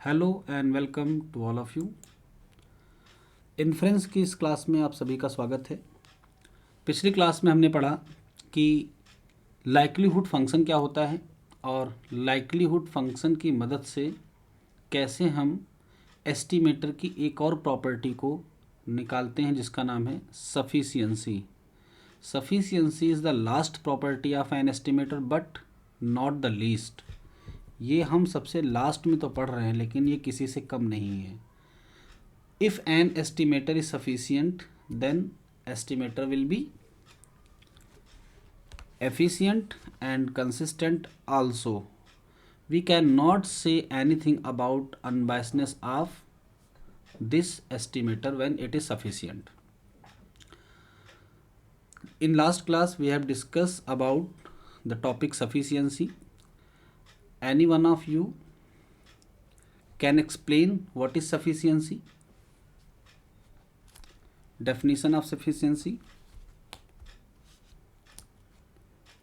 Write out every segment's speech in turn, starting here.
Hello and welcome to all of you. Inference की इस class में आप सभी का स्वागत है। पिछली क्लास में हमने पढ़ा कि लाइक्लीहुड फंक्शन क्या होता है और लाइक्लीहुड फंक्शन की मदद से कैसे हम एस्टीमेटर की एक और प्रॉपर्टी को निकालते हैं जिसका नाम है sufficiency. Sufficiency is the last property of an estimator but not the least. ये हम सबसे लास्ट में तो पढ़ रहे हैं लेकिन ये किसी से कम नहीं है। If an estimator is sufficient, then estimator will be efficient and consistent also. We cannot say anything about unbiasedness of this estimator when it is sufficient. In last class, we have discussed about the topic sufficiency. Any one of you can explain what is sufficiency? Definition of sufficiency.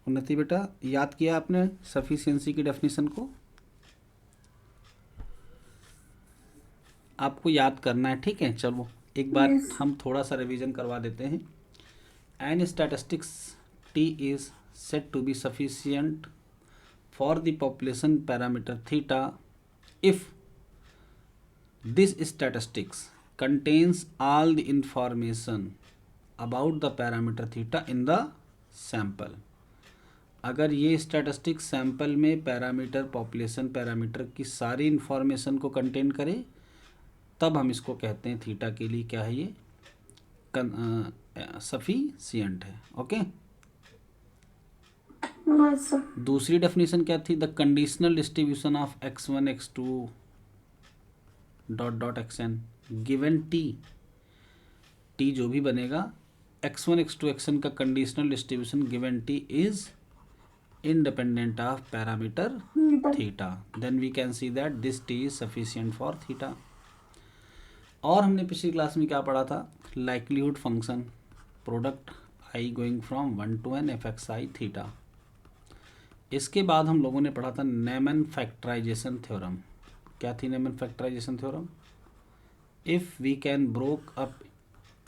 उन्नति बेटा, याद किया आपने sufficiency की definition को? आपको याद करना है, ठीक है। चलो एक बार हम थोड़ा सा रिवीजन करवा देते हैं। An statistics T is set to be sufficient for the population parameter theta if this statistics contains all the information about the parameter theta in the sample. अगर ये स्टैटिस्टिक्स सैंपल में पैरामीटर पॉपुलेशन पैरामीटर की सारी information को contain करे तब हम इसको कहते हैं थीटा के लिए क्या है, ये सफिशिएंट है। ओके। दूसरी डेफिनेशन क्या थी? The conditional distribution of x1 x2 dot dot xn given T जो भी बनेगा x1 x2 xn का conditional distribution given T is independent of parameter theta, then we can see that this t is sufficient for theta. और हमने पिछली class में क्या पढ़ा था? Likelihood function product i going from 1 to n fxi theta. इसके बाद हम लोगों ने पढ़ा था नेमन फैक्टराइजेशन थ्योरम। क्या थी Neyman factorization theorem? If we can broke up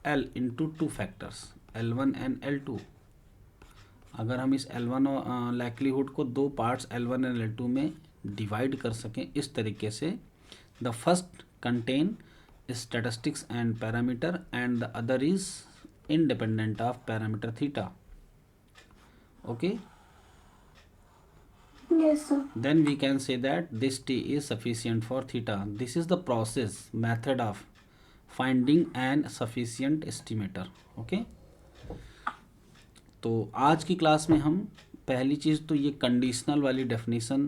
l into two factors l1 and l2, अगर हम इस L1 लाइक्लीहुड को दो पार्ट्स L1 एंड L2 में डिवाइड कर सकें इस तरीके से, the first contain statistics and parameter and the other is independent of parameter theta. Okay, then we can say that this T is sufficient for theta. This is the process method of finding an sufficient estimator. Okay, तो आज की class में हम पहली चीज़ तो ये conditional वाली definition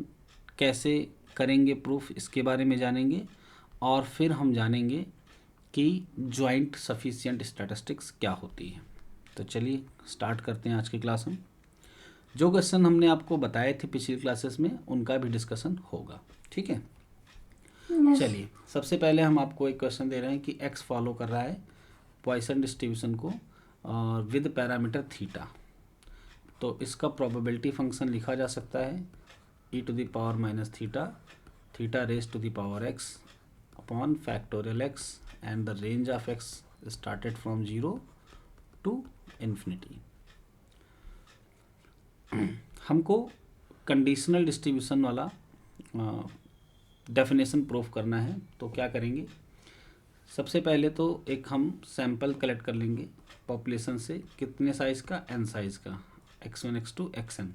कैसे करेंगे प्रूफ, इसके बारे में जानेंगे और फिर हम जानेंगे कि जॉइंट सफिशिएंट स्टैटिस्टिक्स क्या होती है। तो चलिए स्टार्ट करते हैं आज की क्लास। हम जो क्वेश्चन हमने आपको बताए थे पिछली क्लासेस में उनका भी डिस्कशन होगा, ठीक है। चलिए सबसे पहले हम आपको एक क्वेश्चन दे रहे हैं कि x फॉलो कर रहा है पॉइसन डिस्ट्रीब्यूशन को विद पैरामीटर थीटा। तो इसका प्रोबेबिलिटी फंक्शन लिखा जा सकता है e to the power minus theta, theta raise to the power x upon factorial x and the range of x started from 0 to infinity. हमको conditional distribution वाला definition proof करना है, तो क्या करेंगे? सबसे पहले तो एक हम सैंपल कलेक्ट कर लेंगे पॉपुलेशन से। कितने साइज़ का? n साइज़ का, x1 x2 xn,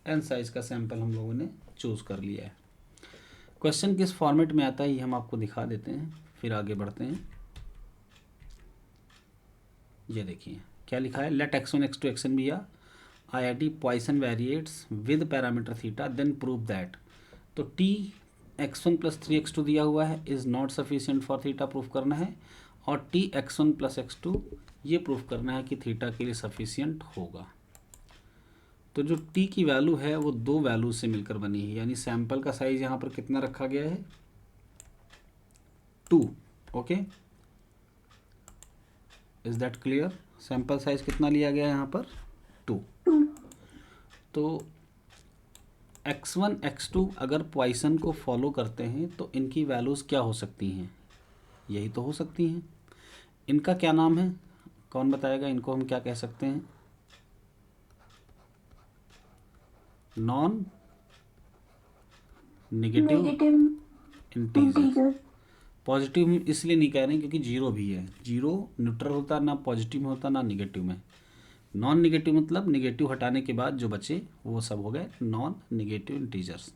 n size का सैंपल हम लोगों ने चूज़ कर लिया है। क्वेश्चन किस फॉर्मेट में आता है ये हम आपको दिखा देते हैं, फिर आगे बढ़ते हैं। ये देखिए क्या लिखा है, let x1 x2 xn be IIT Poisson variates with parameter theta then prove that. तो t x1 प्लस 3x2 दिया हुआ है is not sufficient for theta proof करना है, और t x1 प्लस x2 ये प्रूफ करना है कि थीटा के लिए सफिशिएंट होगा। तो जो t की वैल्यू है वो दो वैल्यू से मिलकर बनी है, यानी सैंपल का साइज यहाँ पर कितना रखा गया है? 2। Okay, is that clear? Sample size कितना लिया गया है यहाँ पर? 2। तो x1 x2 अगर पॉइसन को फॉलो करते हैं तो इनकी वैल्यूज़ क्या हो सकती हैं? यही तो हो सकती हैं। इनका क्या नाम है, कौन बताएगा? इनको हम क्या कह सकते हैं? Non negative integer. पॉजिटिव हम इसलिए नहीं कह रहे हैं क्योंकि जीरो भी है, जीरो न्यूट्रल होता है, ना पॉजिटिव में होता ना निगेटिव में। नॉन निगेटिव मतलब निगेटिव हटाने के बाद जो बचे वो सब हो गए नॉन निगेटिव इंटीजर्स।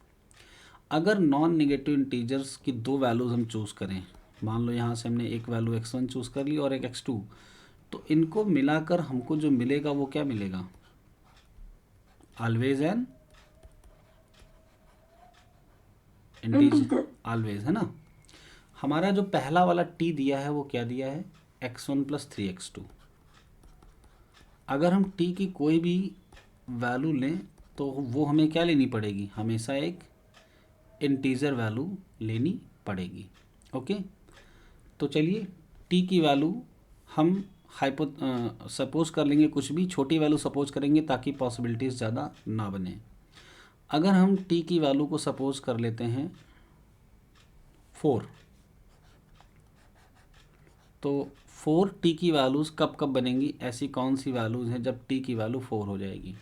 अगर नॉन निगेटिव इंटीजर्स की दो वैल्यूज़ हम चूज़ करें, मान लो यहाँ से हमने एक वैल्यू x1 चूज़ कर ली और एक x2, तो इनको मिलाकर हमको जो मिलेगा वो क्या मिलेगा? ऑलवेज एन इंटीजर, ऑलवेज, है ना। हमारा जो पहला वाला t दिया है वो क्या दिया है? x1 + 3x2। अगर हम t की कोई भी वैल्यू लें तो वो हमें क्या लेनी पड़ेगी? हमेशा एक इंटीजर वैल्यू लेनी पड़ेगी। ओके, तो चलिए t की वैल्यू हम सपोज कर लेंगे, कुछ भी छोटी वैल्यू सपोज करेंगे ताकि पॉसिबिलिटीज़ ज़्यादा ना बने। अगर हम t की वैल्यू को सपोज कर लेते हैं 4, तो 4 t की वैल्यूज़ कब कब बनेंगी? ऐसी कौन सी वैल्यूज़ हैं जब t की वैल्यू 4 हो जाएगी?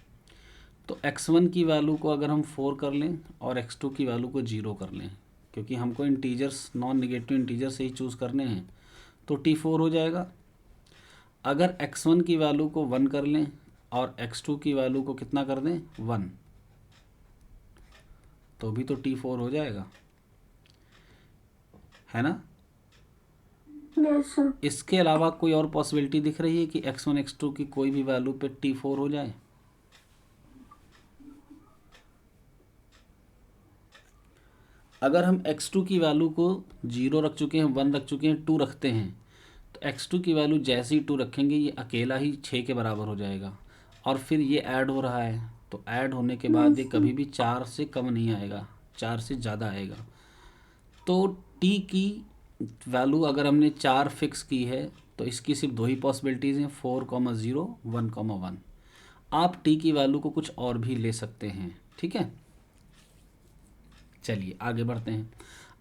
तो x1 की वैल्यू को अगर हम 4 कर लें और x2 की वैल्यू को 0 कर लें, क्योंकि हमको इंटीजर्स नॉन निगेटिव इंटीजर से ही चूज़ करने हैं, तो t 4 हो जाएगा। अगर x1 की वैल्यू को 1 कर लें और x2 की वैल्यू को कितना कर दें? 1, तो भी तो t 4 हो जाएगा, है ना। yes, इसके अलावा कोई और पॉसिबिलिटी दिख रही है कि x1 x2 की कोई भी वैल्यू पे t 4 हो जाए? अगर हम x2 की वैल्यू को 0 रख चुके हैं, 1 रख चुके हैं, 2 रखते हैं, तो x2 की वैल्यू जैसे ही 2 रखेंगे ये अकेला ही 6 के बराबर हो जाएगा, और फिर ये ऐड हो रहा है, तो ऐड होने के बाद ये कभी भी 4 से कम नहीं आएगा, 4 से ज़्यादा आएगा। तो t की वैल्यू अगर हमने 4 फिक्स की है तो इसकी सिर्फ दो ही पॉसिबिलिटीज़ हैं, 4,0, 1,1। आप t की वैल्यू को कुछ और भी ले सकते हैं, ठीक है। चलिए आगे बढ़ते हैं।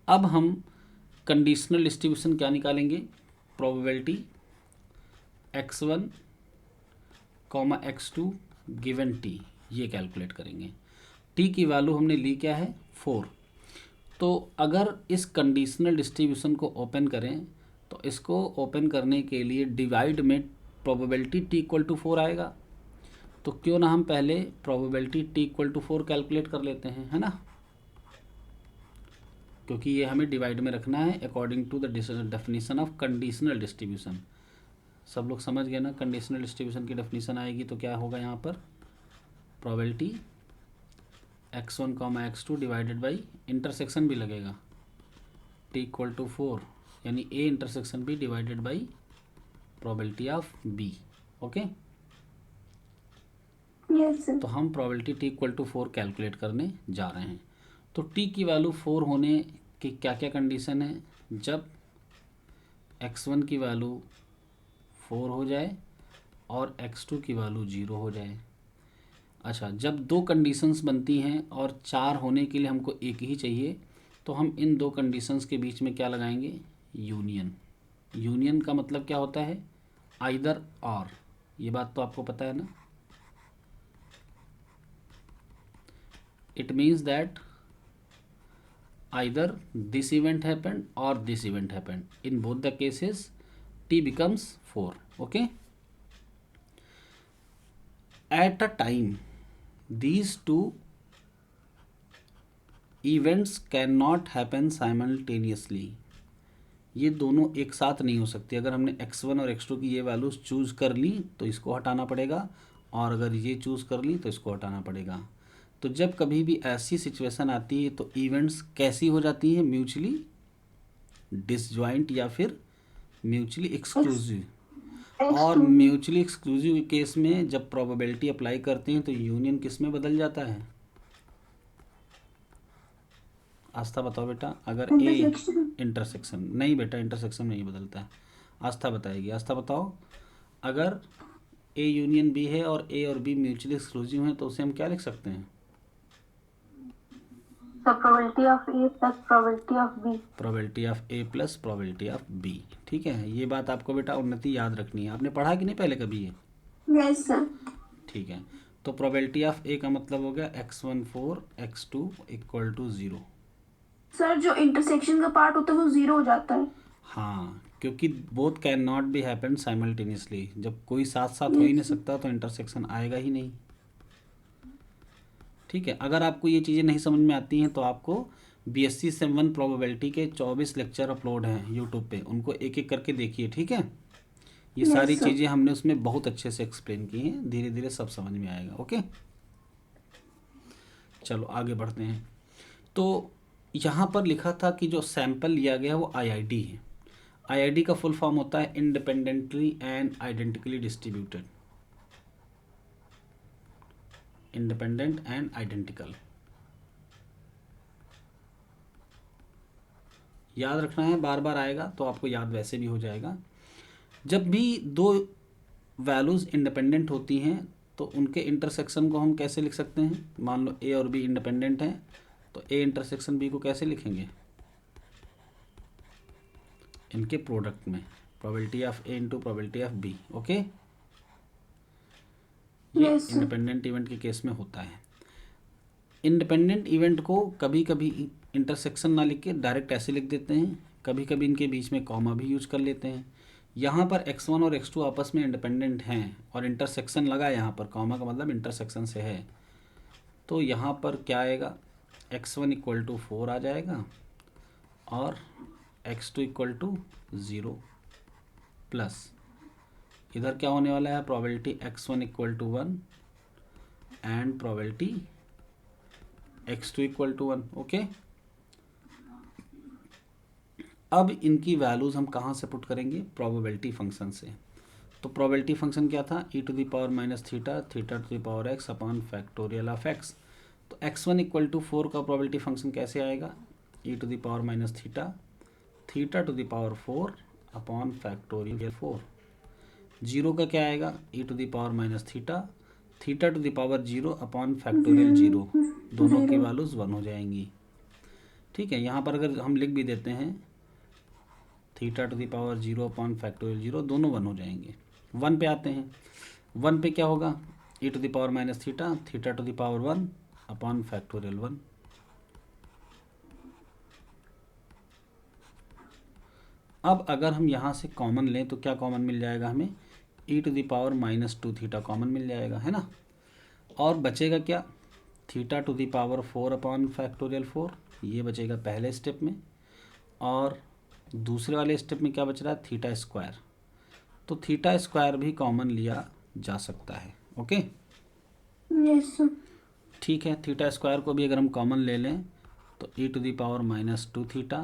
अब हम कंडीशनल डिस्ट्रीब्यूशन क्या निकालेंगे? Probability x1, x2 given t, ये कैलकुलेट करेंगे। t की वैल्यू हमने ली क्या है? 4। तो अगर इस कंडीशनल डिस्ट्रीब्यूशन को ओपन करें तो इसको ओपन करने के लिए डिवाइड में प्रोबेबिलिटी t = 4 आएगा। तो क्यों ना हम पहले प्रोबेबिलिटी t = 4 कैलकुलेट कर लेते हैं, है ना, क्योंकि ये हमें डिवाइड में रखना है according to the definition of conditional distribution. सब लोग समझ गए ना? कंडीशनल डिस्ट्रीब्यूशन की डेफिनेशन आएगी तो क्या होगा यहाँ पर? Probability x1, x2 divided by, intersection भी लगेगा, t = 4, यानी a intersection b divided by probability of b। Okay, yes, तो हम प्रोबेबिलिटी t = 4 कैलकुलेट करने जा रहे हैं। तो t की वैल्यू 4 होने की क्या क्या कंडीशन है? जब x1 की वैल्यू 4 हो जाए और x2 की वैल्यू 0 हो जाए। अच्छा, जब दो कंडीशंस बनती हैं और 4 होने के लिए हमको एक ही चाहिए, तो हम इन दो कंडीशंस के बीच में क्या लगाएंगे? यूनियन। यूनियन का मतलब क्या होता है? आइदर और, ये बात तो आपको पता है ना। It means that either this event happened or this event happened. In both the cases t becomes 4. Okay, at a time these two events cannot happen simultaneously. ये दोनों एक साथ नहीं हो सकती। अगर हमने x1 और x2 की ये वैल्यूज चूज़ कर ली तो इसको हटाना पड़ेगा, और अगर ये चूज़ कर ली तो इसको हटाना पड़ेगा। तो जब कभी भी ऐसी सिचुएशन आती है तो इवेंट्स कैसी हो जाती हैं? म्यूचुअली डिसजॉइंट या फिर म्यूचुअली एक्सक्लूसिव। और म्यूचुअली एक्सक्लूसिव केस में जब प्रोबेबिलिटी अप्लाई करते हैं तो यूनियन किस में बदल जाता है? आस्था बताओ बेटा। अगर ए इंटरसेक्शन, नहीं बेटा इंटरसेक्शन नहीं बदलता है, आस्था बताएगी। आस्था बताओ, अगर ए यूनियन बी है और ए और बी म्यूचुअली एक्सक्लूसिव हैं तो उसे हम क्या लिख सकते हैं? The probability of A plus probability of B. Probability of A plus probability of B. ठीक है, ये बात आपको बेटा उन्नति याद रखनी है। आपने पढ़ा कि नहीं पहले कभी ये? Yes sir. ठीक है, तो प्रोबेबिलिटी ऑफ ए का मतलब हो गया x14 x2 equal to 0। Sir जो इंटरसेक्शन का पार्ट होता है वो 0 हो जाता है। हाँ, क्योंकि both can not be happen simultaneously. जब कोई साथ साथ हो ही नहीं सकता तो इंटरसेक्शन आएगा ही नहीं। ठीक है, अगर आपको ये चीज़ें नहीं समझ में आती हैं तो आपको BSc सेम 1 प्रोबेबिलिटी के 24 लेक्चर अपलोड हैं यूट्यूब पे, उनको एक एक करके देखिए। ठीक है, ये Yes, सारी sir. चीज़ें हमने उसमें बहुत अच्छे से एक्सप्लेन की हैं, धीरे धीरे सब समझ में आएगा। ओके, चलो आगे बढ़ते हैं। तो यहाँ पर लिखा था कि जो सैंपल लिया गया वो IID है। IID का फुल फॉर्म होता है independently and identically distributed. Independent and identical याद रखना है, बार बार आएगा तो आपको याद वैसे भी हो जाएगा। जब भी दो वैल्यूज़ इंडिपेंडेंट होती हैं तो उनके इंटरसेक्शन को हम कैसे लिख सकते हैं? मान लो ए और बी इंडिपेंडेंट हैं तो ए इंटरसेक्शन बी को कैसे लिखेंगे? इनके प्रोडक्ट में probability of A into probability of B. Okay, ये Yes, sir. इंडिपेंडेंट इवेंट के केस में होता है। इंडिपेंडेंट इवेंट को कभी कभी इंटरसेक्शन ना लिख के डायरेक्ट ऐसे लिख देते हैं, कभी कभी इनके बीच में कॉमा भी यूज कर लेते हैं। यहाँ पर x1 और x2 आपस में इंडिपेंडेंट हैं और इंटरसेक्शन लगा है, यहाँ पर कॉमा का मतलब इंटरसेक्शन से है, तो यहाँ पर क्या आएगा? x1 इक्वल टू 4 आ जाएगा और x2 इक्वल टू 0 प्लस इधर क्या होने वाला है? Probability x1 equal to 1 and probability x2 equal to 1। Okay, अब इनकी वैल्यूज़ हम कहाँ से पुट करेंगे? प्रोबेबिलिटी फंक्शन से। तो प्रोबेबिलिटी फंक्शन क्या था? e to the power minus theta theta to the power x upon factorial of x। तो x1 इक्वल टू 4 का प्रोबेबिलिटी फंक्शन कैसे आएगा? e to the power minus theta theta to the power 4 upon factorial 4। 0 का क्या आएगा? e to the power minus theta theta to the power 0 upon factorial 0। दोनों की values 1 हो जाएंगी। ठीक है, यहाँ पर अगर हम लिख भी देते हैं theta to the power 0 upon factorial 0, दोनों 1 हो जाएंगे। 1 पे आते हैं, 1 पे क्या होगा? e to the power minus theta theta to the power 1 upon factorial 1। अब अगर हम यहाँ से कॉमन लें तो क्या कॉमन मिल जाएगा हमें? e to the power minus 2 theta common मिल जाएगा, है ना। और बचेगा क्या? Theta to the power 4 upon factorial 4, ये बचेगा पहले स्टेप में। और दूसरे वाले स्टेप में क्या बच रहा है? Theta square. तो थीटा स्क्वायर भी कॉमन लिया जा सकता है। Okay, Yes, sir. ठीक है, थीटा स्क्वायर को भी अगर हम कॉमन ले लें तो e to the power minus 2 theta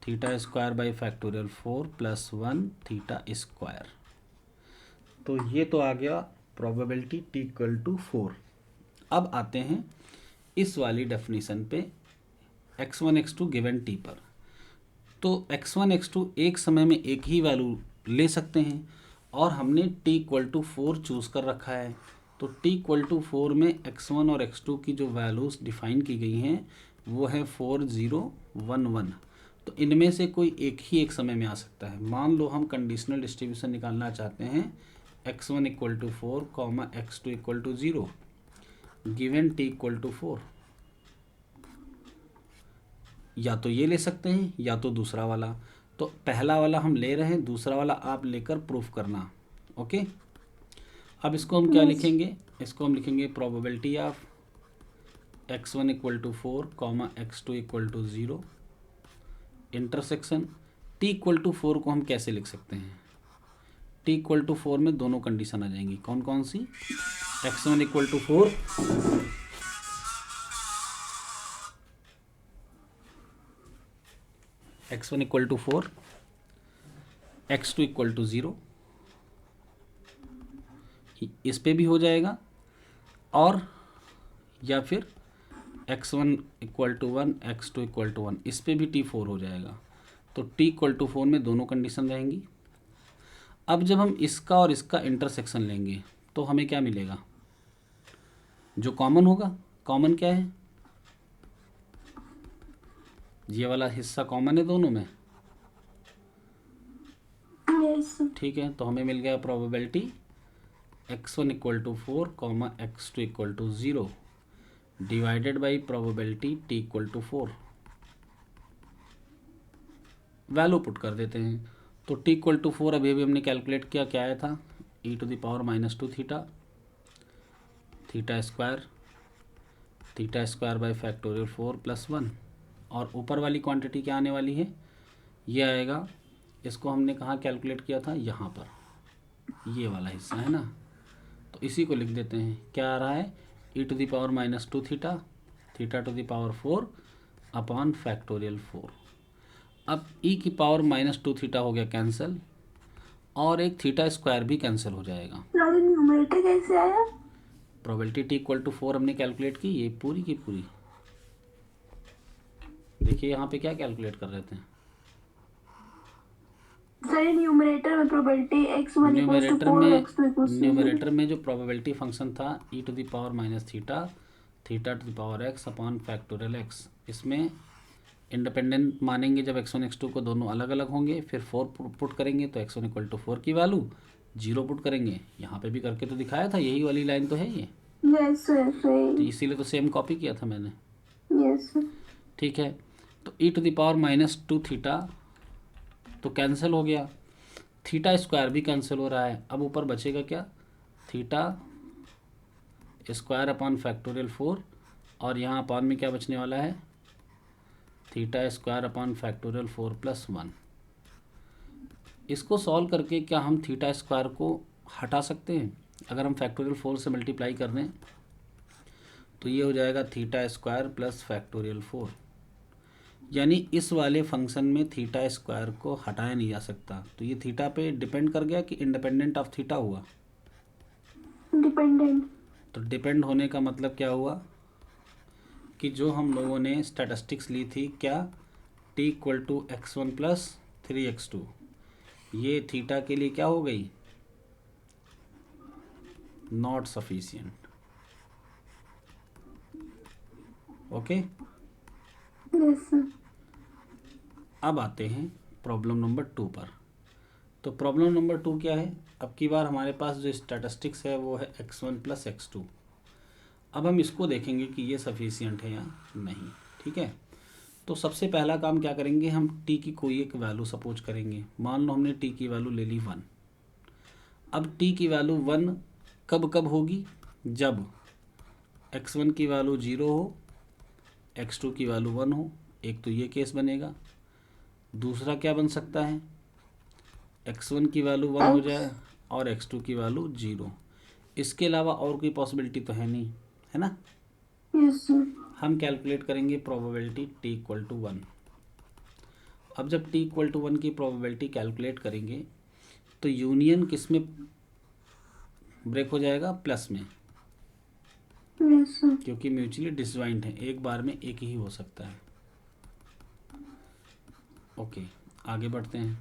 theta square by factorial 4 plus 1 theta square. तो ये तो आ गया प्रोबेबिलिटी t इक्वल टू 4। अब आते हैं इस वाली डेफिनेशन पे x1 x2 गिवन t पर। तो x1 x2 एक समय में एक ही वैल्यू ले सकते हैं और हमने t इक्वल टू 4 चूज़ कर रखा है। तो t इक्वल टू 4 में x1 और x2 की जो वैल्यूज़ डिफाइन की गई हैं वो है 4 0 1 1। तो इनमें से कोई एक ही एक समय में आ सकता है। मान लो हम कंडीशनल डिस्ट्रीब्यूशन निकालना चाहते हैं x1 equal to 4 comma x2 equal to 0 given t equal to 4। या तो ये ले सकते हैं या तो दूसरा वाला। तो पहला वाला हम ले रहे हैं, दूसरा वाला आप लेकर प्रूफ करना। ओके, अब इसको हम क्या लिखेंगे? इसको हम लिखेंगे probability of x1 equal to 4 comma x2 equal to 0 intersection t equal to 4 को हम कैसे लिख सकते हैं? t इक्वल टू 4 में दोनों कंडीशन आ जाएंगी। कौन कौन सी? x1 equal to 4 x1 equal to 4 x2 equal to 0, इस पे भी हो जाएगा। और या फिर x1 equal to 1 x2 equal to 1, इस पे भी t4 हो जाएगा। तो t इक्वल टू 4 में दोनों कंडीशन रहेंगी। अब जब हम इसका और इसका इंटरसेक्शन लेंगे तो हमें क्या मिलेगा? जो कॉमन होगा, कॉमन क्या है? ये वाला हिस्सा कॉमन है दोनों में, यस ठीक है। तो हमें मिल गया probability x1 equal to 4 comma x2 equal to 0 divided by probability t equal to 4। Value put कर देते हैं। तो t इक्वल टू 4 अभी अभी हमने कैलकुलेट किया, क्या आया था, e⁻⁻2 theta, theta square by factorial 4 plus 1। और ऊपर वाली क्वांटिटी क्या आने वाली है, ये आएगा, इसको हमने कहाँ कैलकुलेट किया था, यहाँ पर, ये वाला हिस्सा है ना। तो इसी को लिख देते हैं, क्या आ रहा है, e⁻⁻2 theta, theta to the power 4 upon factorial 4। अब e⁻⁻2 थीटा हो गया कैंसिल, और एक थीटा स्क्वायर भी कैंसिल हो जाएगा। सर न्यूमरेटर कैसे आया? प्रोबेबिलिटी t इक्वल टू 4 हमने कैलकुलेट की, ये पूरी की पूरी। देखिए यहाँ पे क्या कैलकुलेट कर रहे थे, सर न्यूमरेटर में probability x1 equals to numerator 4 और में, x2 इक्वल्स टू 0। न्यूमरेटर में जो प्रोबेबिलिटी फंक्शन था e⁻⁻θ, theta to the power x upon factorial x, इसमें इंडिपेंडेंट मानेंगे जब x1 x2 को दोनों अलग अलग होंगे, फिर 4 पुट करेंगे तो x1 इक्वल टू 4 की वैल्यू, 0 पुट करेंगे। यहाँ पे भी करके तो दिखाया था, यही वाली लाइन तो है ये, यस सर तो सही। इसीलिए तो सेम कॉपी किया था मैंने, यस सर। ठीक है। तो e⁻⁻2 थीटा तो कैंसिल हो गया, थीटा स्क्वायर भी कैंसिल हो रहा है। अब ऊपर बचेगा क्या, थीटा स्क्वायर अपॉन फैक्टोरियल 4, और यहाँ अपॉन में क्या बचने वाला है, theta square upon factorial 4 plus 1। इसको सॉल्व करके क्या हम थीटा स्क्वायर को हटा सकते हैं, अगर हम फैक्टोरियल 4 से मल्टीप्लाई कर दें तो ये हो जाएगा थीटा स्क्वायर प्लस फैक्टोरियल 4। यानी इस वाले फंक्शन में थीटा स्क्वायर को हटाया नहीं जा सकता। तो ये थीटा पे डिपेंड कर गया कि इंडिपेंडेंट ऑफ थीटा हुआ, डिपेंडेंट। तो डिपेंड होने का मतलब क्या हुआ कि जो हम लोगों ने स्टैटिस्टिक्स ली थी, क्या, t equal to x1 plus 3x2, ये थीटा के लिए क्या हो गई, not sufficient. Okay, yes sir. अब आते हैं प्रॉब्लम नंबर 2 पर। तो प्रॉब्लम नंबर 2 क्या है, अब की बार हमारे पास जो स्टैटिस्टिक्स है वो है x1 प्लस x2। अब हम इसको देखेंगे कि ये सफिशिएंट है या नहीं, ठीक है। तो सबसे पहला काम क्या करेंगे, हम t की कोई एक वैल्यू सपोज करेंगे। मान लो हमने t की वैल्यू ले ली 1। अब t की वैल्यू 1 कब कब होगी, जब x1 की वैल्यू 0 हो, x2 की वैल्यू 1 हो। एक तो ये केस बनेगा। दूसरा क्या बन सकता है, x1 की वैल्यू 1 हो जाए और x2 की वैल्यू 0। इसके अलावा और कोई पॉसिबिलिटी तो है नहीं, है ना। Yes sir. हम कैलकुलेट करेंगे प्रोबेबिलिटी t इक्वल टू 1। अब जब t इक्वल टू 1 की प्रोबेबिलिटी कैलकुलेट करेंगे तो यूनियन किस में ब्रेक हो जाएगा, प्लस में, यस सर। क्योंकि म्यूचुअली डिसजॉइंट है, एक बार में एक ही हो सकता है। ओके, आगे बढ़ते हैं।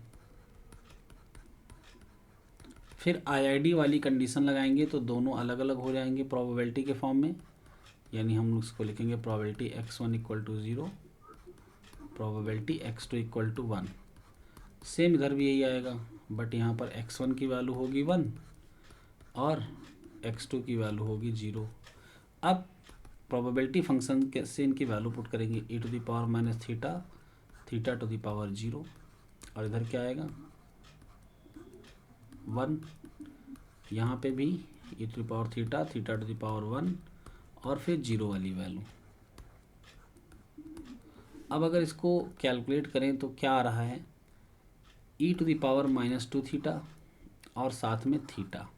फिर आईआईडी वाली कंडीशन लगाएंगे तो दोनों अलग अलग हो जाएंगे प्रोबेबिलिटी के फॉर्म में। यानी हम उसको लिखेंगे probability x1 equal to 0, probability x2 equal to 1। Same इधर भी यही आएगा, बट यहाँ पर x1 की वैल्यू होगी 1 और x2 की वैल्यू होगी 0। अब प्रोबेबिलिटी फंक्शन से इनकी वैल्यू पुट करेंगे e⁻⁻θ, theta to the power 0, और इधर क्या आएगा 1। यहाँ पे भी e⁻θ, theta to the power 1 और फिर 0 वाली वैल्यू। अब अगर इसको कैलकुलेट करें तो क्या आ रहा है, e⁻⁻2 थीटा और साथ में थीटा,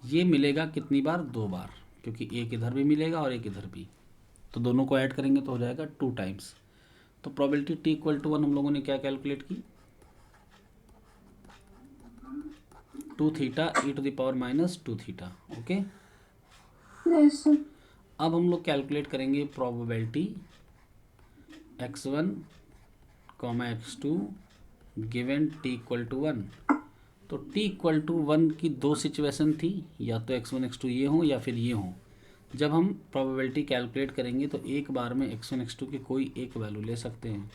ये मिलेगा कितनी बार, 2 बार, क्योंकि एक इधर भी मिलेगा और एक इधर भी, तो दोनों को ऐड करेंगे तो हो जाएगा 2 टाइम्स। तो प्रोबेबिलिटी t इक्वल टू 1 हम लोगों ने क्या कैलकुलेट की, 2 theta e⁻⁻2 theta. Okay, yes sir. अब हम लोग कैलकुलेट करेंगे probability x1, x2 given t equal to 1। तो t इक्वल टू 1 की 2 सिचुएशन थी, या तो x1 x2 ये हो या फिर ये हो। जब हम प्रोबेबिलिटी कैलकुलेट करेंगे तो एक बार में x1 x2 की कोई एक वैल्यू ले सकते हैं।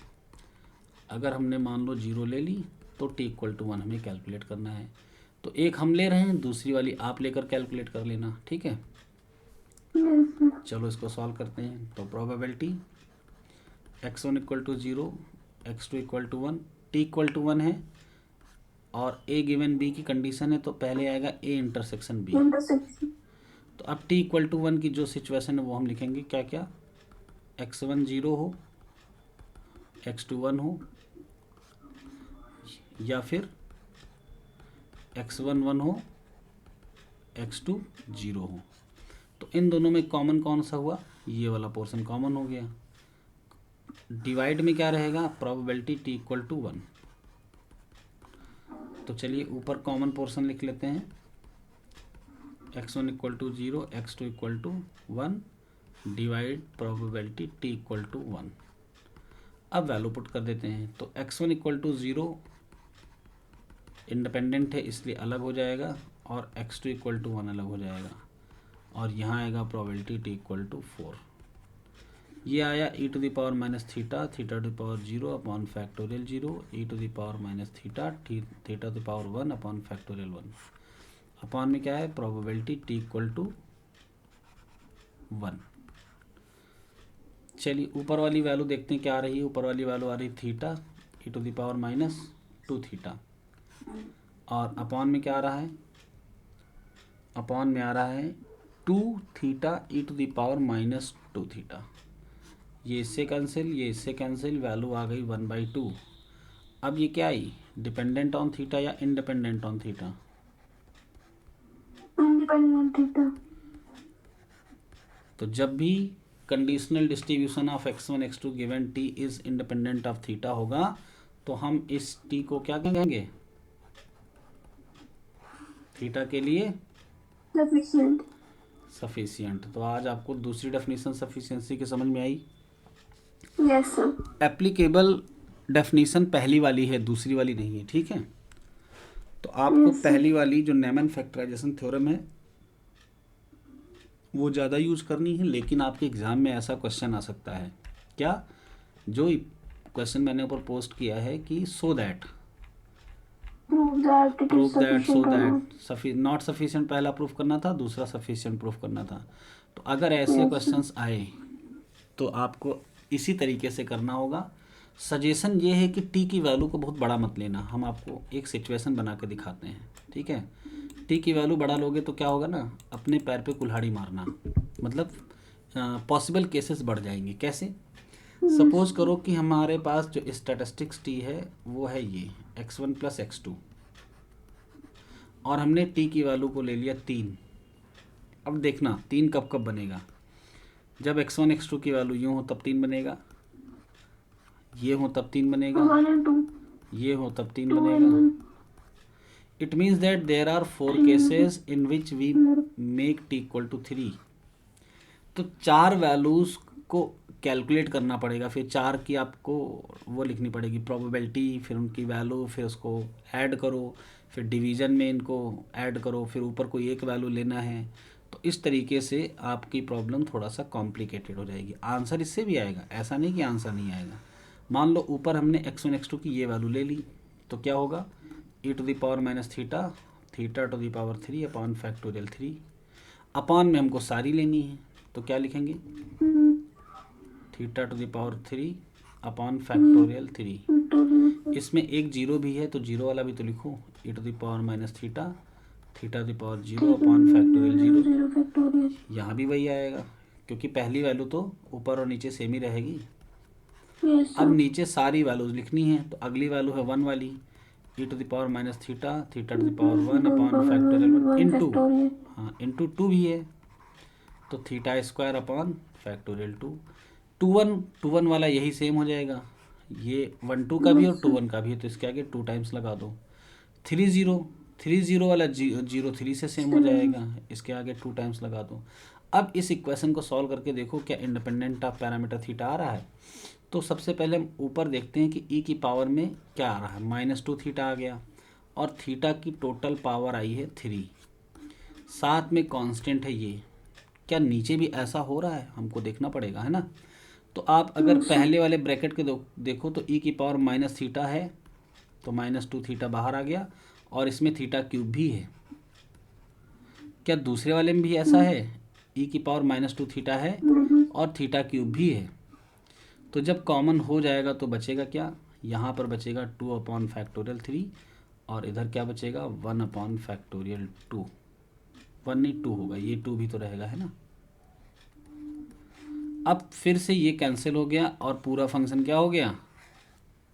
अगर हमने मान लो 0 ले ली तो t इक्वल टू 1 हमें कैलकुलेट करना है। तो एक हम ले रहे हैं, दूसरी वाली आप लेकर कैलकुलेट कर लेना, ठीक है। Yes sir. चलो इसको सॉल्व करते हैं। तो probability x1 equal to 0, x2 equal to 1, t equal to 1 है और a गिवन b की कंडीशन है, तो पहले आएगा a इंटरसेक्शन b। इंटरसेक्शन। तो अब t इक्वल टू 1 की जो सिचुएशन है वो हम लिखेंगे क्या क्या, x1 0 हो, x2 1 हो, या फिर x1 1 हो, x2 0 हो। तो इन दोनों में कॉमन कौन सा हुआ, ये वाला पोर्शन कॉमन हो गया। डिवाइड में क्या रहेगा, प्रोबेबिलिटी t इक्वल टू 1। तो चलिए ऊपर कॉमन पोर्शन लिख लेते हैं, x1 equal to 0, x2 equal to 1 divide probability t equal to 1। अब वैल्यू पुट कर देते हैं। तो x1 इक्वल टू 0 इंडिपेंडेंट है इसलिए अलग हो जाएगा, और x2 इक्वल टू 1 अलग हो जाएगा, और यहाँ आएगा प्रोबेबिलिटी t इक्वल टू 4। ये आया e to the power minus theta, theta to the power 0 upon factorial 0, e to the power minus theta, theta to the power 1 upon factorial 1। Upon में क्या है, प्रोबेबिलिटी t इक्वल टू 1। चलिए ऊपर वाली value देखते हैं क्या आ रही है। ऊपर वाली वैल्यू आ रही theta e to the power minus 2 theta, और अपॉन में क्या आ रहा है, अपॉन में आ रहा है 2 theta e to the power minus 2 theta. ये इससे कैंसिल, ये इससे कैंसिल, वैल्यू आ गई 1/2। अब ये क्या आई, डिपेंडेंट ऑन थीटा या independent on theta, independent theta. तो जब भी conditional distribution of x1 x2 given t is independent of theta होगा तो हम इस t को क्या कहेंगे, थीटा के लिए सफिशिएंट। सफिशिएंट। तो आज आपको दूसरी डेफिनेशन सफिशिएंसी की समझ में आई। Yes sir. एप्लीकेबल डेफिनेशन पहली वाली है, दूसरी वाली नहीं है, ठीक है। तो आपको Yes, sir. पहली वाली जो नेमन फैक्टराइजेशन थ्योरम है वो ज़्यादा यूज करनी है, लेकिन आपके एग्जाम में ऐसा क्वेश्चन आ सकता है क्या, जो क्वेश्चन मैंने ऊपर पोस्ट किया है कि so that, Prove that it is proof that, so sufficient or not. That, not sufficient पहला प्रूफ करना था, दूसरा सफिशिएंट प्रूफ करना था। तो अगर ऐसे Yes, sir. क्वेश्चंस आए तो आपको इसी तरीके से करना होगा। सजेशन ये है कि टी की वैल्यू को बहुत बड़ा मत लेना, हम आपको एक सिचुएशन बना के दिखाते हैं, ठीक है। टी की वैल्यू बड़ा लोगे तो क्या होगा ना, अपने पैर पे कुल्हाड़ी मारना, मतलब पॉसिबल केसेस बढ़ जाएंगे। कैसे, सपोज करो कि हमारे पास जो स्टैटिस्टिक्स टी है वो है ये x1 प्लस x2, और हमने टी की वैल्यू को ले लिया 3। अब देखना 3 कब कब बनेगा, जब x1 x2 की वैल्यू यूँ हो तब 3 बनेगा, ये हो तब 3 बनेगा, 1 and 2. ये हो तब 3 2 and बनेगा। 1. It means that there are 4 cases in which we make T equal to 3। तो 4 वैल्यूज को कैलकुलेट करना पड़ेगा, फिर 4 की आपको वो लिखनी पड़ेगी प्रोबेबिलिटी, फिर उनकी वैल्यू, फिर उसको ऐड करो, फिर डिवीजन में इनको ऐड करो, फिर ऊपर कोई एक वैल्यू लेना है। तो इस तरीके से आपकी प्रॉब्लम थोड़ा सा कॉम्प्लिकेटेड हो जाएगी। आंसर इससे भी आएगा, ऐसा नहीं कि आंसर नहीं आएगा। मान लो ऊपर हमने x1 x2 की ये वैल्यू ले ली तो क्या होगा, e to the power minus theta, theta to the power 3 upon factorial 3। Upon में हमको सारी लेनी है तो क्या लिखेंगे, theta to the power 3 upon factorial 3। इसमें एक जीरो भी है तो जीरो वाला भी तो लिखो, e to the power minus theta, theta to the power 0 upon factorial 0। 0 factorial. यहाँ भी वही आएगा क्योंकि पहली वैल्यू तो ऊपर और नीचे सेम ही रहेगी। Yes, अब sir. नीचे सारी वैल्यूज लिखनी है, तो अगली वैल्यू है 1 वाली, e to the power minus theta, theta to the power 1 upon factorial 1 into, factorial. हाँ इंटू 2 भी है तो थीटा स्क्वायर अपॉन फैक्टोरियल 2। 2 1 वाला यही सेम हो जाएगा, ये 1 2 का भी और 2 1 का भी है तो इसके आगे 2 टाइम्स लगा दो। 3 0 वाला 0 3 से सेम हो जाएगा, इसके आगे 2 टाइम्स लगा दो। अब इस इक्वेशन को सॉल्व करके देखो क्या इंडिपेंडेंट ऑफ पैरामीटर थीटा आ रहा है। तो सबसे पहले हम ऊपर देखते हैं कि e की पावर में क्या आ रहा है, -2 थीटा आ गया, और थीटा की टोटल पावर आई है 3, साथ में कांस्टेंट है ये क्या नीचे भी ऐसा हो रहा है, हमको देखना पड़ेगा, है ना। तो आप अगर पहले वाले ब्रैकेट के देखो तो ई की पावर माइनस थीटा है, तो -2 थीटा बाहर आ गया, और इसमें थीटा क्यूब भी है। क्या दूसरे वाले में भी ऐसा है, ई की पावर -2 थीटा है और थीटा क्यूब भी है। तो जब कॉमन हो जाएगा तो बचेगा क्या, यहाँ पर बचेगा 2/3 और इधर क्या बचेगा 1/2। 1 नहीं 2 होगा, ये 2 भी तो रहेगा, है ना। अब फिर से ये कैंसिल हो गया और पूरा फंक्शन क्या हो गया,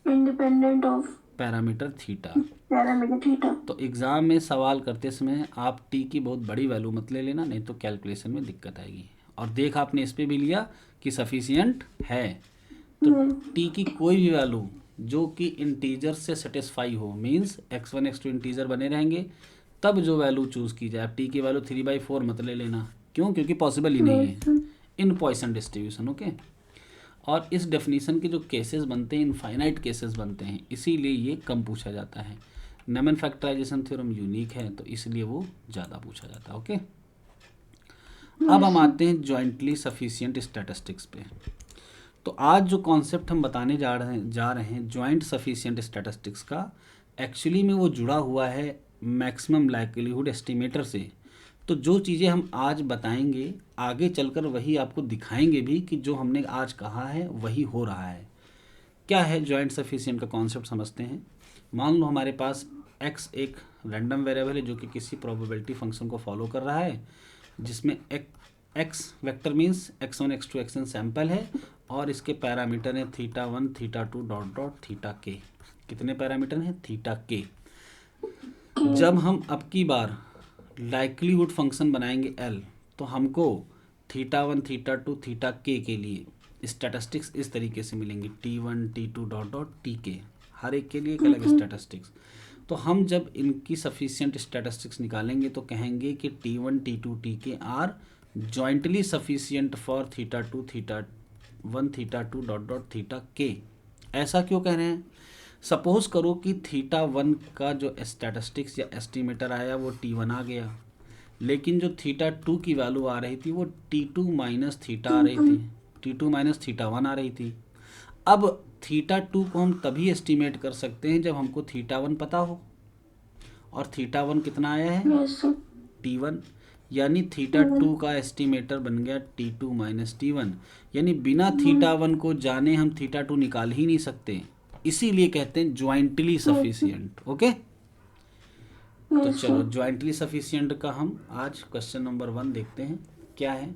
independent of parameter theta. Parameter theta. तो एग्ज़ाम में सवाल करते समय आप टी की बहुत बड़ी वैल्यू मत ले लेना, नहीं तो कैलकुलेशन में दिक्कत आएगी। और देख आपने इस पे भी लिया कि सफिशियंट है, तो टी की कोई भी वैल्यू जो कि इंटीजर से सेटिस्फाई हो, मींस x1 x2 इंटीजर बने रहेंगे, तब जो वैल्यू चूज़ की जाए। टी की वैल्यू 3/4 मत ले लेना, क्यों, क्योंकि पॉसिबल ही नहीं है इन पॉइसन डिस्ट्रीब्यूशन, ओके। और इस डेफिनेशन के जो केसेस बनते हैं इनफाइनाइट केसेस बनते हैं, इसीलिए ये कम पूछा जाता है। नेमन फैक्टराइजेशन थ्योरम यूनिक है तो इसलिए वो ज़्यादा पूछा जाता है, ओके। अब हम आते हैं जॉइंटली सफिशिएंट स्टैटिस्टिक्स पे। तो आज जो कॉन्सेप्ट हम बताने जा रहे हैं जॉइंट सफिशिएंट स्टैटिस्टिक्स का, एक्चुअली में वो जुड़ा हुआ है मैक्सिमम लाइक्लीहुड एस्टिमेटर से। तो जो चीज़ें हम आज बताएंगे आगे चलकर वही आपको दिखाएंगे भी कि जो हमने आज कहा है वही हो रहा है। क्या है जॉइंट सफिशिएंट का कॉन्सेप्ट, समझते हैं। मान लो हमारे पास x एक रैंडम वेरिएबल है जो कि किसी प्रोबेबिलिटी फंक्शन को फॉलो कर रहा है, जिसमें x vector means x1 x2 xn sample है, और इसके पैरामीटर हैं θ1 θ2 डॉट डॉट थीटा के। कितने पैरामीटर हैं, थीटा के। जब हम अब की बार लाइक्लीहुड फंक्शन बनाएंगे L, तो हमको θ1 θ2 थीटा के लिए स्टैटिस्टिक्स इस तरीके से मिलेंगी, t1 t2 dot dot T के, हर एक के लिए एक अलग स्टैटिस्टिक्स। तो हम जब इनकी सफिशिएंट स्टैटिस्टिक्स निकालेंगे तो कहेंगे कि t1 t2 tk are jointly sufficient for θ2 θ1 θ2 dot dot theta के। ऐसा क्यों कह रहे हैं, सपोज करो कि θ1 का जो स्टैटिस्टिक्स या एस्टिमेटर आया वो t1 आ गया, लेकिन जो θ2 की वैल्यू आ रही थी वो t2 माइनस थीटा आ रही थी, t2 माइनस θ1 आ रही थी। अब θ2 को हम तभी एस्टिमेट कर सकते हैं जब हमको θ1 पता हो, और θ1 कितना आया है t1, यानी θ2 का एस्टिमेटर बन गया t2 माइनस t1, यानी बिना θ1 को जाने हम θ2 निकाल ही नहीं सकते, इसीलिए कहते हैं ज्वाइंटली सफिशिएंट, ओके। तो चलो ज्वाइंटली सफिशिएंट का हम आज क्वेश्चन नंबर 1 देखते हैं। क्या है,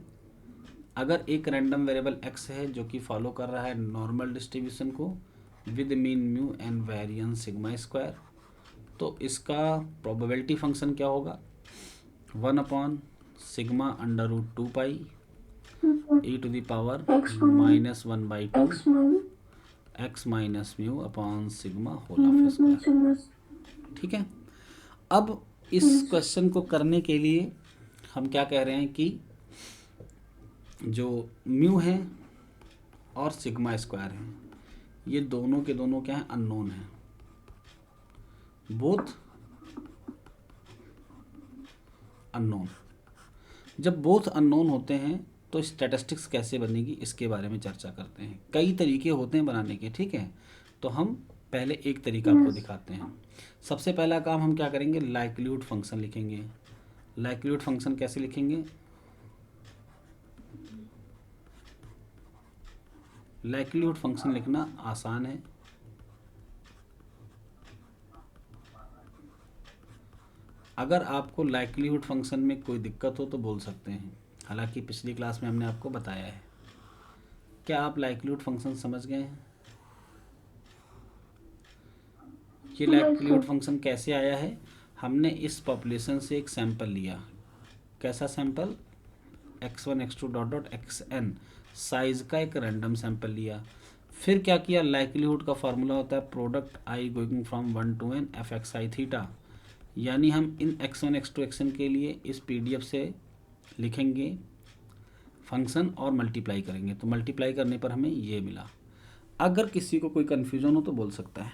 अगर एक रैंडम वेरिएबल x है जो कि फॉलो कर रहा है नॉर्मल डिस्ट्रीब्यूशन को with mean mu and variance sigma square, तो इसका प्रोबेबिलिटी फंक्शन क्या होगा, 1/σ√2 pi e to the power -1/2 x minus mu upon sigma whole of square, ठीक है। अब इस क्वेश्चन को करने के लिए हम क्या कह रहे हैं कि जो म्यू है और सिग्मा स्क्वायर है, ये दोनों के दोनों क्या हैं, अननोन है, बोथ अननोन। जब बोथ अननोन होते हैं तो स्टैटिस्टिक्स कैसे बनेगी इसके बारे में चर्चा करते हैं। कई तरीके होते हैं बनाने के, ठीक है। तो हम पहले एक तरीका आपको दिखाते हैं। सबसे पहला काम हम क्या करेंगे, लाइक्लीहुड फंक्शन लिखेंगे। लाइक्लीहुड फंक्शन कैसे लिखेंगे, लाइक्लीहुड फंक्शन लिखना आसान है। अगर आपको लाइक्लीहुड फंक्शन में कोई दिक्कत हो तो बोल सकते हैं, हालांकि पिछली क्लास में हमने आपको बताया है। क्या आप लाइक्लीहुड फंक्शन समझ गए हैं, ये लाइक्लीहुड फंक्शन कैसे आया है, हमने इस पॉपुलेशन से एक सैंपल लिया। कैसा sample, x1 x2 dot dot xn size का एक रैंडम सैंपल लिया। फिर क्या किया, लाइक्लीहुड का फार्मूला होता है product i going from 1 to n fxi theta, यानी हम इन x1 x2 xn के लिए इस pdf से लिखेंगे फंक्शन और मल्टीप्लाई करेंगे, तो मल्टीप्लाई करने पर हमें ये मिला। अगर किसी को कोई कन्फ्यूजन हो तो बोल सकता है।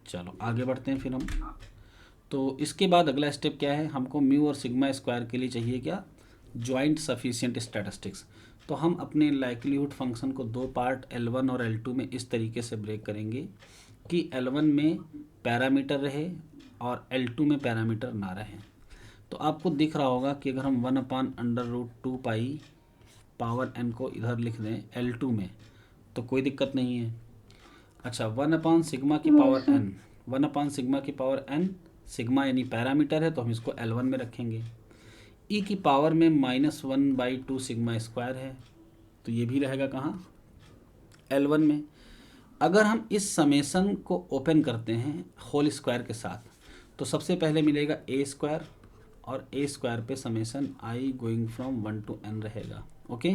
चलो आगे बढ़ते हैं फिर हम। तो इसके बाद अगला स्टेप क्या है, हमको म्यू और सिग्मा स्क्वायर के लिए चाहिए क्या, जॉइंट सफिशिएंट स्टैटिस्टिक्स। तो हम अपने लाइक्लीहुड फंक्शन को दो पार्ट L1 और L2 में इस तरीके से ब्रेक करेंगे कि L1 में पैरामीटर रहे और L2 में पैरामीटर ना रहे। तो आपको दिख रहा होगा कि अगर हम 1/√2 पाई पावर n को इधर लिख दें L2 में तो कोई दिक्कत नहीं है। अच्छा, 1/सिग्मा की पावर n, 1/सिग्मा की पावर n, सिग्मा यानी पैरामीटर है तो हम इसको L1 में रखेंगे। ई की पावर में -1/2 सिग्मा स्क्वायर है तो ये भी रहेगा कहाँ, L1 में। अगर हम इस समेसन को ओपन करते हैं होल स्क्वायर के साथ तो सबसे पहले मिलेगा a स्क्वायर और a स्क्वायर पे summation i going from 1 to n रहेगा। Okay,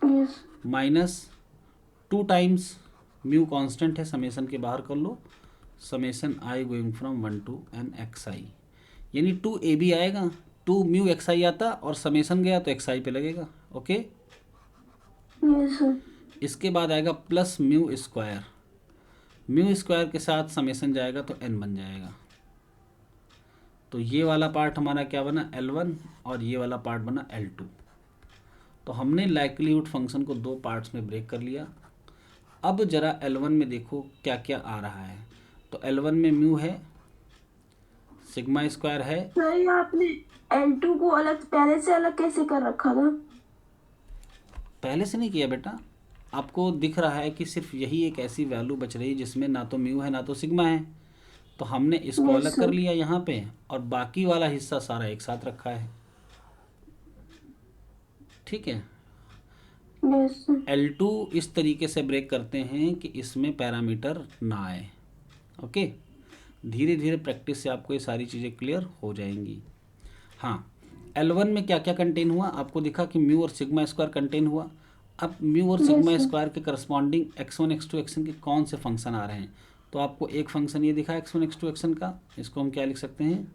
yes -2 times mu constant है, समेसन के बाहर कर लो, summation i going from 1 to n xi, यानी 2ab आएगा, 2 म्यू xi आता और समेसन गया तो xi पे लगेगा। ओके, यस सर इसके बाद आएगा plus mu square, mu square के साथ समेसन जाएगा तो n बन जाएगा। तो ये वाला पार्ट हमारा क्या बना, L1, और ये वाला पार्ट बना L2। तो हमने लाइक्लीहुड फंक्शन को दो पार्ट्स में ब्रेक कर लिया। अब जरा L1 में देखो क्या क्या आ रहा है। तो L1 में म्यू है, सिग्मा स्क्वायर है, सर ये आपने L2 को अलग पहले से अलग कैसे कर रखा था? पहले से नहीं किया बेटा, आपको दिख रहा है कि सिर्फ यही एक ऐसी वैल्यू बच रही है जिसमें ना तो म्यू है ना तो सिग्मा है, तो हमने इसको Yes, अलग कर sir. लिया यहाँ पे और बाकी वाला हिस्सा सारा एक साथ रखा है। ठीक है, यस सर L2 इस तरीके से ब्रेक करते हैं कि इसमें पैरामीटर ना आए। ओके, धीरे धीरे प्रैक्टिस से आपको ये सारी चीज़ें क्लियर हो जाएंगी। हाँ, L1 में क्या क्या कंटेन हुआ, आपको दिखा कि म्यू और सिग्मा स्क्वायर कंटेन हुआ। अब म्यू और Yes, सिग्मा sir. स्क्वायर के करस्पॉन्डिंग x1 x2 xn के कौन से फंक्शन आ रहे हैं, तो आपको एक फंक्शन ये दिखा x1 x2 xn का, इसको हम क्या लिख सकते हैं,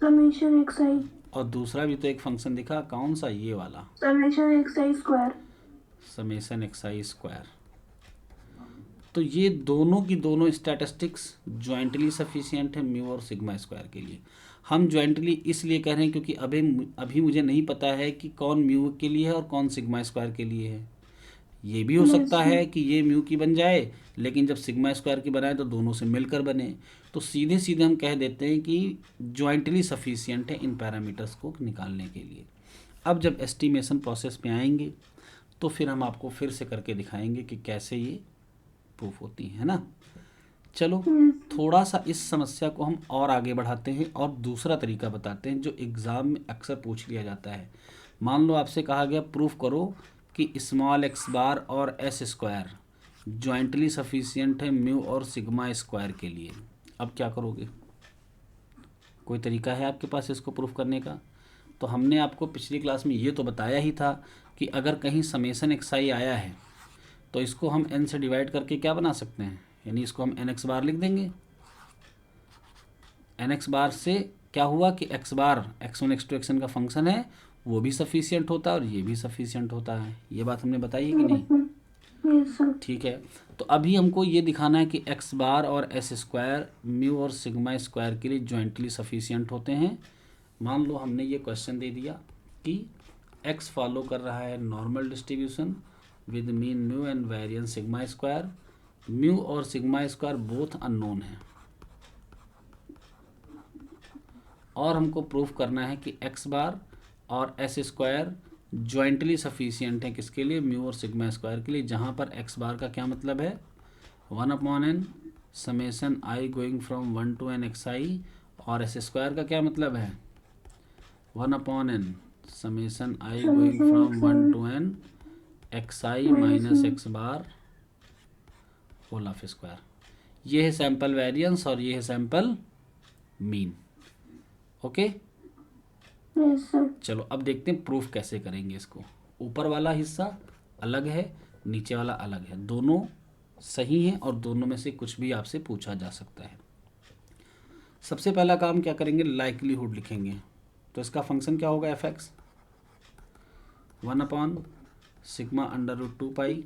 समेशन xi और दूसरा भी तो एक फंक्शन दिखा, कौन सा, ये वाला summation xi square. Summation xi square. तो ये दोनों की दोनों स्टैटिस्टिक्स ज्वाइंटली सफिशिएंट है म्यू और सिग्मा स्क्वायर के लिए। हम ज्वाइंटली इसलिए कह रहे हैं क्योंकि अभी मुझे नहीं पता है कि कौन म्यू के लिए है और कौन सिग्मा स्क्वायर के लिए है। ये भी हो सकता है कि ये म्यू की बन जाए लेकिन जब सिग्मा स्क्वायर की बनाए तो दोनों से मिलकर बने। तो सीधे सीधे हम कह देते हैं कि ज्वाइंटली सफिशिएंट है इन पैरामीटर्स को निकालने के लिए। अब जब एस्टिमेशन प्रोसेस में आएंगे तो फिर हम आपको फिर से करके दिखाएंगे कि कैसे ये प्रूफ होती है ना। चलो थोड़ा सा इस समस्या को हम और आगे बढ़ाते हैं और दूसरा तरीका बताते हैं जो एग्ज़ाम में अक्सर पूछ लिया जाता है। मान लो आपसे कहा गया प्रूफ करो कि स्मॉल x बार और s स्क्वायर ज्वाइंटली सफिशिएंट है म्यू और सिग्मा स्क्वायर के लिए। अब क्या करोगे, कोई तरीका है आपके पास इसको प्रूफ करने का? तो हमने आपको पिछली क्लास में ये तो बताया ही था कि अगर कहीं समेसन xi आया है तो इसको हम n से डिवाइड करके क्या बना सकते हैं, यानी इसको हम nx बार लिख देंगे। nx बार से क्या हुआ कि x बार x1 x2 xn का फंक्शन है, वो भी सफिशिएंट होता है और ये भी सफिशिएंट होता है। ये बात हमने बताई है कि नहीं? यस सर ठीक है, तो अभी हमको ये दिखाना है कि x बार और s स्क्वायर म्यू और सिग्मा स्क्वायर के लिए ज्वाइंटली सफिशिएंट होते हैं। मान लो हमने ये क्वेश्चन दे दिया कि x फॉलो कर रहा है normal distribution with mean mu and variance sigma square, mu और सिग्मा स्क्वायर बोथ अननोन है, और हमको प्रूफ करना है कि x बार और s स्क्वायर ज्वाइंटली सफिशिएंट है किसके लिए, म्यू और सिग्मा स्क्वायर के लिए, जहाँ पर x बार का क्या मतलब है 1/n summation i going from 1 to n xi, और s स्क्वायर का क्या मतलब है 1/n summation i going from 1 to n xi minus x bar whole of square. ये है सैंपल वेरिएंस और ये है sample mean. Okay, yes sir चलो अब देखते हैं प्रूफ कैसे करेंगे इसको। ऊपर वाला हिस्सा अलग है, नीचे वाला अलग है, दोनों सही हैं और दोनों में से कुछ भी आपसे पूछा जा सकता है। सबसे पहला काम क्या करेंगे, लाइक्लीहुड लिखेंगे। तो इसका फंक्शन क्या होगा f(x) 1/σ√2 pi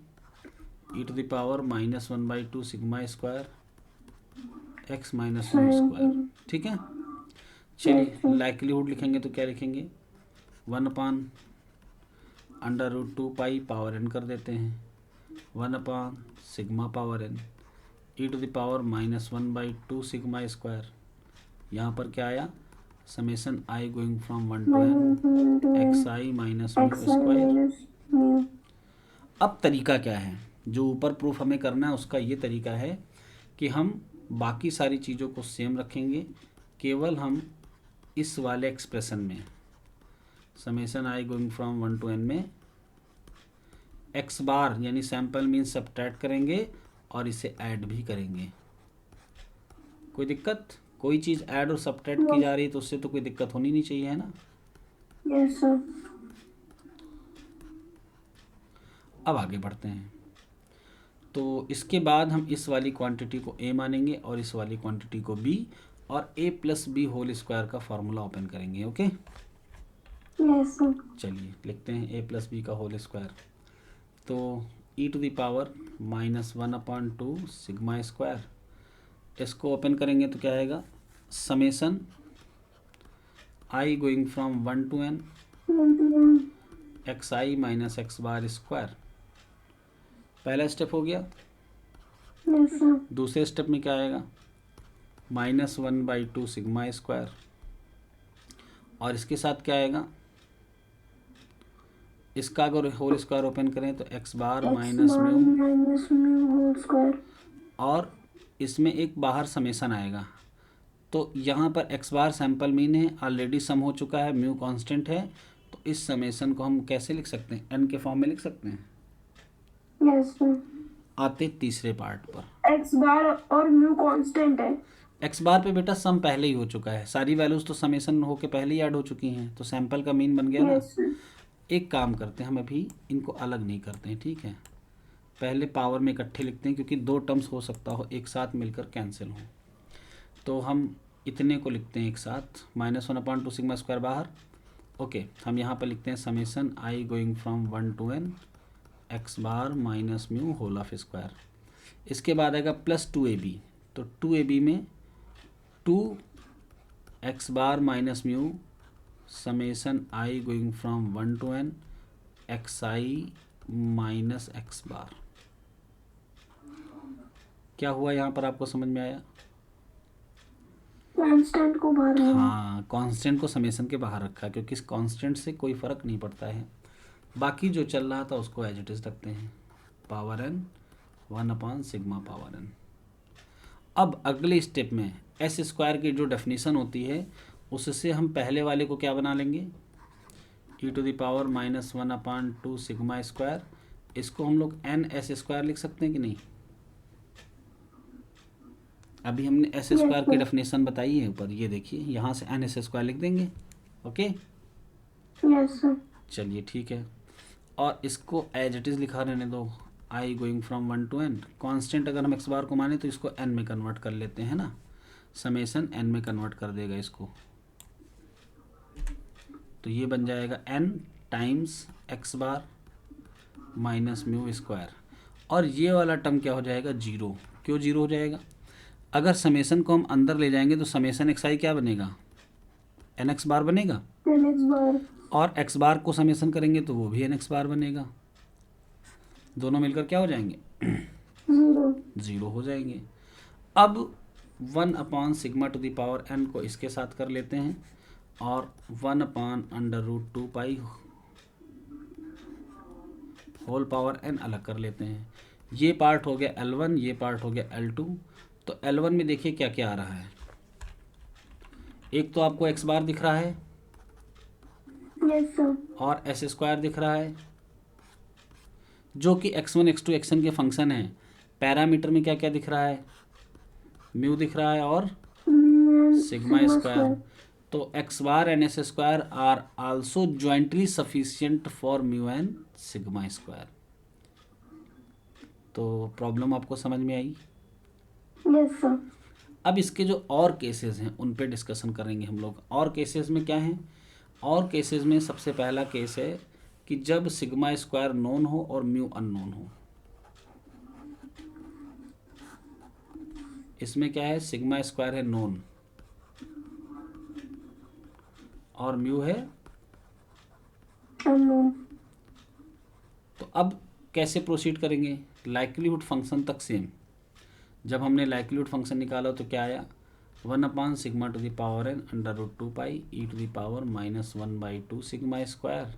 e to the power -1/2 sigma square x minus mu square, ठीक है। चलिए लाइक्लीहुड लिखेंगे तो क्या लिखेंगे, 1/√2 पाई पावर एन कर देते हैं, 1/सिग्मा power n e⁻⁻1/2 sigma square. यहाँ पर क्या आया, summation i going from 1 to n x i minus mu square. अब तरीका क्या है, जो ऊपर प्रूफ हमें करना है उसका ये तरीका है कि हम बाकी सारी चीज़ों को सेम रखेंगे, केवल हम इस वाले एक्सप्रेशन में summation i going from 1 to n में एक्स बार यानी सैम्पल मीन सब्ट्रैक्ट करेंगे और इसे ऐड भी करेंगे। कोई दिक्कत, कोई चीज़ ऐड और सब्ट्रैक्ट की जा रही है तो उससे तो कोई दिक्कत होनी नहीं चाहिए, है ना। Yes sir. अब आगे बढ़ते हैं। तो इसके बाद हम इस वाली क्वांटिटी को a मानेंगे और इस वाली क्वांटिटी को b, और a + b होल स्क्वायर का फॉर्मूला ओपन करेंगे। Okay yes sir. चलिए लिखते हैं a + b का होल स्क्वायर। तो e⁻⁻1/2 सिग्मा स्क्वायर, इसको ओपन करेंगे तो क्या आएगा, summation i going from 1 to n x i minus x bar square. पहला स्टेप हो गया। Yes sir. दूसरे स्टेप में क्या आएगा, -1/2 सिग्मा स्क्वायर, और इसके साथ क्या आएगा, इसका अगर होल स्क्वायर ओपन करें तो X bar minus mu, whole square, और इसमें एक बाहर समेसन आएगा। तो यहाँ पर एक्स बार सैम्पल मीन है, ऑलरेडी सम हो चुका है, म्यू कांस्टेंट है, तो इस समेसन को हम कैसे लिख सकते हैं, एन के फॉर्म में लिख सकते हैं। Yes sir. आते तीसरे पार्ट पर, एक्स बार और म्यू कांस्टेंट है। एक्स बार पे बेटा सम पहले ही हो चुका है, सारी वैल्यूज तो समेसन होके पहले ही ऐड हो चुकी हैं, तो सैंपल का मीन बन गया ना। Yes sir. एक काम करते हैं, हम अभी इनको अलग नहीं करते हैं, ठीक है, पहले पावर में इकट्ठे लिखते हैं, क्योंकि दो टर्म्स हो सकता हो एक साथ मिलकर कैंसिल हो। तो हम इतने को लिखते हैं एक साथ, -1/2 सिग्मा स्क्वायर बाहर। ओके हम यहाँ पर लिखते हैं summation i going from 1 to n x bar minus mu whole of square. इसके बाद आएगा +2ab, तो 2ab में 2 x bar minus mu summation i going from 1 to n x i minus x bar. क्या हुआ यहाँ पर, आपको समझ में आया। कांस्टेंट को बाहर रखा। हाँ कांस्टेंट को समेसन के बाहर रखा, क्योंकि इस कांस्टेंट से कोई फ़र्क नहीं पड़ता है, बाकी जो चल रहा था उसको एज इट इज़ रखते हैं, पावर n 1/सिग्मा पावर n। अब अगले स्टेप में एस स्क्वायर की जो डेफिनेशन होती है उससे हम पहले वाले को क्या बना लेंगे, e⁻⁻1/2 सिग्मा स्क्वायर, इसको हम लोग n(s²) लिख सकते हैं कि नहीं। अभी हमने एस स्क्वायर की डेफिनेशन बताई है ऊपर, ये देखिए यहाँ से n(s²) लिख देंगे। Okay yes sir. चलिए ठीक है, और इसको एज इट इज़ लिखा रहने दो, आई going from 1 to n। Constant अगर हम एक्स बार को माने तो इसको n में कन्वर्ट कर लेते हैं ना, समेसन n में कन्वर्ट कर देगा इसको, तो ये बन जाएगा n times x bar minus mu square, और ये वाला टर्म क्या हो जाएगा, जीरो। क्यों जीरो हो जाएगा, अगर समेसन को हम अंदर ले जाएंगे तो समेसन एक्स आई क्या बनेगा, एन एक्स बार बनेगा, और एक्स बार को समेसन करेंगे तो वो भी एन एक्स बार बनेगा, दोनों मिलकर क्या हो जाएंगे, जीरो हो जाएंगे। अब 1/σ⁴n को इसके साथ कर लेते हैं, और 1/√2 पाई होल पावर n अलग कर लेते हैं। ये पार्ट हो गया L1, ये पार्ट हो गया L2। तो L1 में देखिए क्या क्या आ रहा है, एक तो आपको एक्स बार दिख रहा है, यस सर, और s² दिख रहा है, जो कि x1 x2 xn के फंक्शन है। पैरामीटर में क्या क्या दिख रहा है, म्यू दिख रहा है और सिग्मा स्क्वायर। तो X bar and s² are also jointly sufficient for mu and sigma square. तो प्रॉब्लम आपको समझ में आई। Yes sir. अब इसके जो और केसेस हैं उन पे डिस्कशन करेंगे हम लोग। और केसेस में क्या हैं, और केसेस में सबसे पहला केस है कि जब सिग्मा स्क्वायर नोन हो और म्यू अननोन हो। इसमें क्या है, सिग्मा स्क्वायर है नोन और म्यू है। अननोन। तो अब कैसे प्रोसीड करेंगे, लाइक्लीहुड फंक्शन तक सेम। जब हमने लाइक्लीहुड फंक्शन निकाला तो क्या आया, 1/सिग्मा to the power n √2 pi e to the power -1/2 sigma square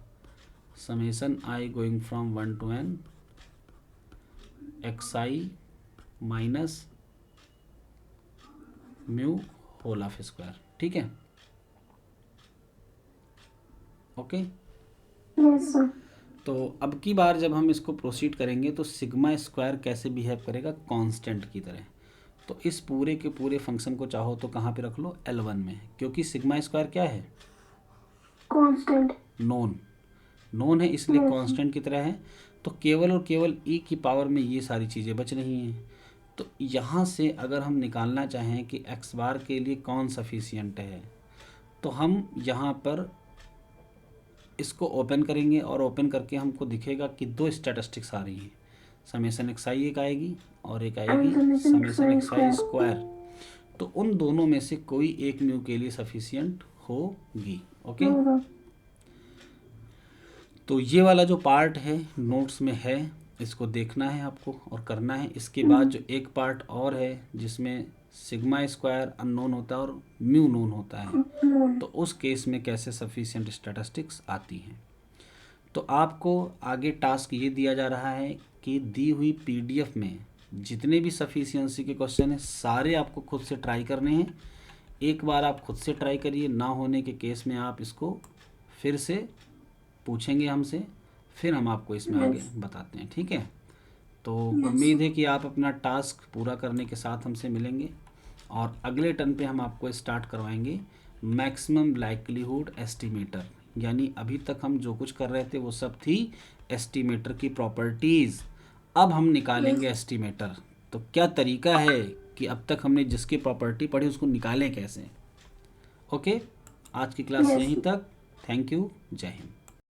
summation i going from 1 to n xi minus mu whole of square. ठीक है, ओके। Yes sir. तो अब की बार जब हम इसको प्रोसीड करेंगे तो सिग्मा स्क्वायर कैसे बिहेव करेगा, कांस्टेंट की तरह। तो इस पूरे के पूरे फंक्शन को चाहो तो कहाँ पे रख लो, L1 में, क्योंकि सिग्मा स्क्वायर क्या है, कांस्टेंट। नोन है, इसलिए Yes. कांस्टेंट की तरह है। तो केवल और केवल e की पावर में ये सारी चीज़ें बच रही हैं। तो यहाँ से अगर हम निकालना चाहें कि x बार के लिए कौन सफिशियंट है, तो हम यहाँ पर इसको ओपन करेंगे और ओपन करके हमको दिखेगा कि दो स्टैटिस्टिक्स आ रही हैं, समेसन एक्स आई एक आएगी और एक आएगी समेसन एक्स आई स्क्वायर। तो उन दोनों में से कोई एक म्यू के लिए सफिशियंट होगी। ओके, तो ये वाला जो पार्ट है नोट्स में है, इसको देखना है आपको और करना है। इसके बाद जो एक पार्ट और है जिसमें सिग्मा स्क्वायर अननोन होता है और म्यू नोन होता है, तो उस केस में कैसे सफिशिएंट स्टैटिस्टिक्स आती हैं। तो आपको आगे टास्क ये दिया जा रहा है कि दी हुई पीडीएफ में जितने भी सफिशिएंसी के क्वेश्चन हैं सारे आपको खुद से ट्राई करने हैं। एक बार आप खुद से ट्राई करिए, ना होने के केस में आप इसको फिर से पूछेंगे हमसे, फिर हम आपको इसमें आगे बताते हैं। ठीक है, तो उम्मीद है कि आप अपना टास्क पूरा करने के साथ हमसे मिलेंगे और अगले टर्न पे हम आपको स्टार्ट करवाएंगे मैक्सिमम लाइक्लीहुड एस्टिमेटर। यानी अभी तक हम जो कुछ कर रहे थे वो सब थी एस्टिमेटर की प्रॉपर्टीज़, अब हम निकालेंगे एस्टिमेटर। तो क्या तरीका है कि अब तक हमने जिसकी प्रॉपर्टी पढ़ी उसको निकालें कैसे। ओके, आज की क्लास यहीं तक। थैंक यू, जय हिंद।